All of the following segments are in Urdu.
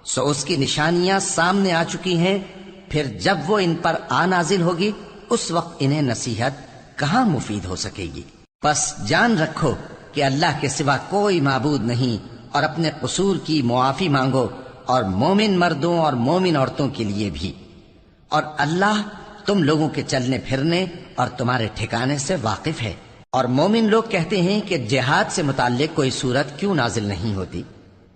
سو اس کی نشانیاں سامنے آ چکی ہیں، پھر جب وہ ان پر آ نازل ہوگی اس وقت انہیں نصیحت کہاں مفید ہو سکے گی۔ پس جان رکھو کہ اللہ کے سوا کوئی معبود نہیں، اور اپنے قصور کی معافی مانگو، اور مومن مردوں اور مومن عورتوں کے لیے بھی، اور اللہ تم لوگوں کے چلنے پھرنے اور تمہارے ٹھکانے سے واقف ہے۔ اور مومن لوگ کہتے ہیں کہ جہاد سے متعلق کوئی صورت کیوں نازل نہیں ہوتی،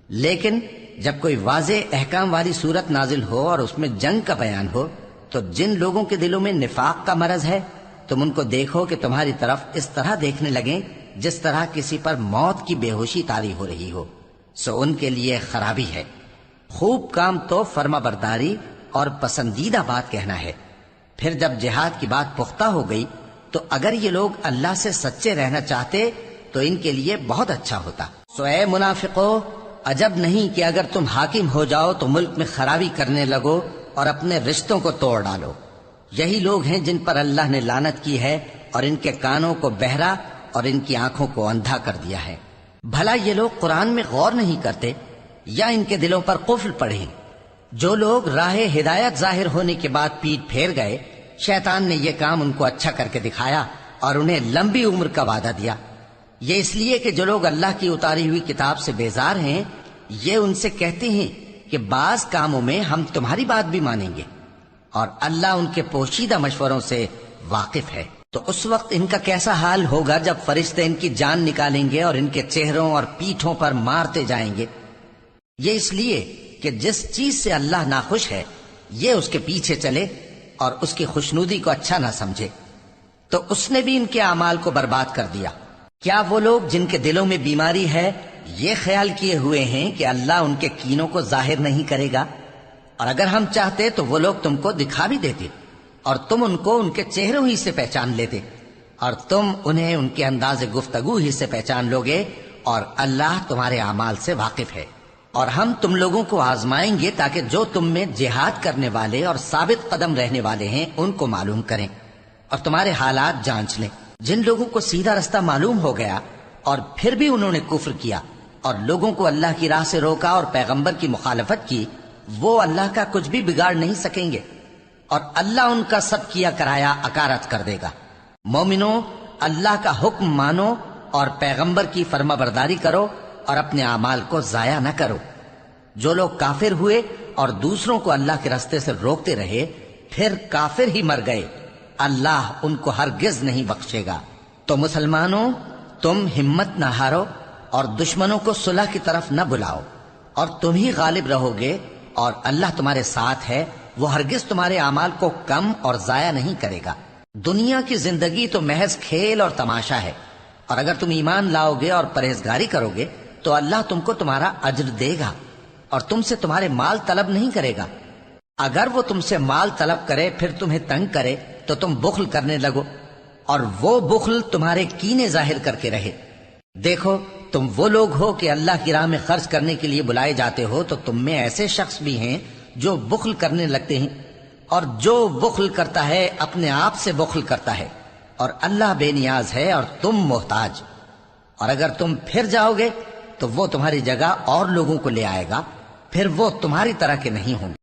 لیکن جب کوئی واضح احکام والی صورت نازل ہو اور اس میں جنگ کا بیان ہو تو جن لوگوں کے دلوں میں نفاق کا مرض ہے تم ان کو دیکھو کہ تمہاری طرف اس طرح دیکھنے لگیں جس طرح کسی پر موت کی بے ہوشی طاری ہو رہی ہو، سو ان کے لیے خرابی ہے۔ خوب کام تو فرما برداری اور پسندیدہ بات کہنا ہے۔ پھر جب جہاد کی بات پختہ ہو گئی تو اگر یہ لوگ اللہ سے سچے رہنا چاہتے تو ان کے لیے بہت اچھا ہوتا۔ سو اے منافقو، عجب نہیں کہ اگر تم حاکم ہو جاؤ تو ملک میں خرابی کرنے لگو اور اپنے رشتوں کو توڑ ڈالو۔ یہی لوگ ہیں جن پر اللہ نے لعنت کی ہے اور ان کے کانوں کو بہرا اور ان کی آنکھوں کو اندھا کر دیا ہے۔ بھلا یہ لوگ قرآن میں غور نہیں کرتے یا ان کے دلوں پر قفل پڑے؟ جو لوگ راہ ہدایت ظاہر ہونے کے بعد پیٹ پھیر گئے، شیطان نے یہ کام ان کو اچھا کر کے دکھایا اور انہیں لمبی عمر کا وعدہ دیا۔ یہ اس لیے کہ جو لوگ اللہ کی اتاری ہوئی کتاب سے بیزار ہیں یہ ان سے کہتے ہیں کہ بعض کاموں میں ہم تمہاری بات بھی مانیں گے، اور اللہ ان کے پوشیدہ مشوروں سے واقف ہے۔ تو اس وقت ان کا کیسا حال ہوگا جب فرشتے ان کی جان نکالیں گے اور ان کے چہروں اور پیٹھوں پر مارتے جائیں گے۔ یہ اس لیے کہ جس چیز سے اللہ ناخوش ہے یہ اس کے پیچھے چلے اور اس کی خوشنودی کو اچھا نہ سمجھے، تو اس نے بھی ان کے اعمال کو برباد کر دیا۔ کیا وہ لوگ جن کے دلوں میں بیماری ہے یہ خیال کیے ہوئے ہیں کہ اللہ ان کے کینوں کو ظاہر نہیں کرے گا؟ اور اگر ہم چاہتے تو وہ لوگ تم کو دکھا بھی دیتے اور تم ان کو ان کے چہروں ہی سے پہچان لیتے، اور تم انہیں ان کے انداز گفتگو ہی سے پہچان لوگے، اور اللہ تمہارے اعمال سے واقف ہے۔ اور ہم تم لوگوں کو آزمائیں گے تاکہ جو تم میں جہاد کرنے والے اور ثابت قدم رہنے والے ہیں ان کو معلوم کریں اور تمہارے حالات جانچ لیں۔ جن لوگوں کو سیدھا رستہ معلوم ہو گیا اور پھر بھی انہوں نے کفر کیا اور لوگوں کو اللہ کی راہ سے روکا اور پیغمبر کی مخالفت کی، وہ اللہ کا کچھ بھی بگاڑ نہیں سکیں گے، اور اللہ ان کا سب کیا کرایا اکارت کر دے گا۔ مومنوں، اللہ کا حکم مانو اور پیغمبر کی فرما برداری کرو اور اپنے اعمال کو ضائع نہ کرو۔ جو لوگ کافر ہوئے اور دوسروں کو اللہ کے راستے سے روکتے رہے پھر کافر ہی مر گئے، اللہ ان کو ہرگز نہیں بخشے گا۔ تو مسلمانوں، تم ہمت نہ ہارو اور دشمنوں کو صلح کی طرف نہ بلاؤ، اور تم ہی غالب رہو گے، اور اللہ تمہارے ساتھ ہے، وہ ہرگز تمہارے اعمال کو کم اور ضائع نہیں کرے گا۔ دنیا کی زندگی تو محض کھیل اور تماشا ہے، اور اگر تم ایمان لاؤ گے اور پرہیزگاری کرو گے تو اللہ تم کو تمہارا اجر دے گا اور تم سے تمہارے مال طلب نہیں کرے گا۔ اگر وہ تم سے مال طلب کرے پھر تمہیں تنگ کرے تو تم بخل کرنے لگو، اور وہ بخل تمہارے کینے ظاہر کر کے رہے۔ دیکھو، تم وہ لوگ ہو کہ اللہ کی راہ میں خرچ کرنے کے لیے بلائے جاتے ہو، تو تم میں ایسے شخص بھی ہیں جو بخل کرنے لگتے ہیں، اور جو بخل کرتا ہے اپنے آپ سے بخل کرتا ہے، اور اللہ بے نیاز ہے اور تم محتاج۔ اور اگر تم پھر جاؤ گے تو وہ تمہاری جگہ اور لوگوں کو لے آئے گا، پھر وہ تمہاری طرح کے نہیں ہوں گے۔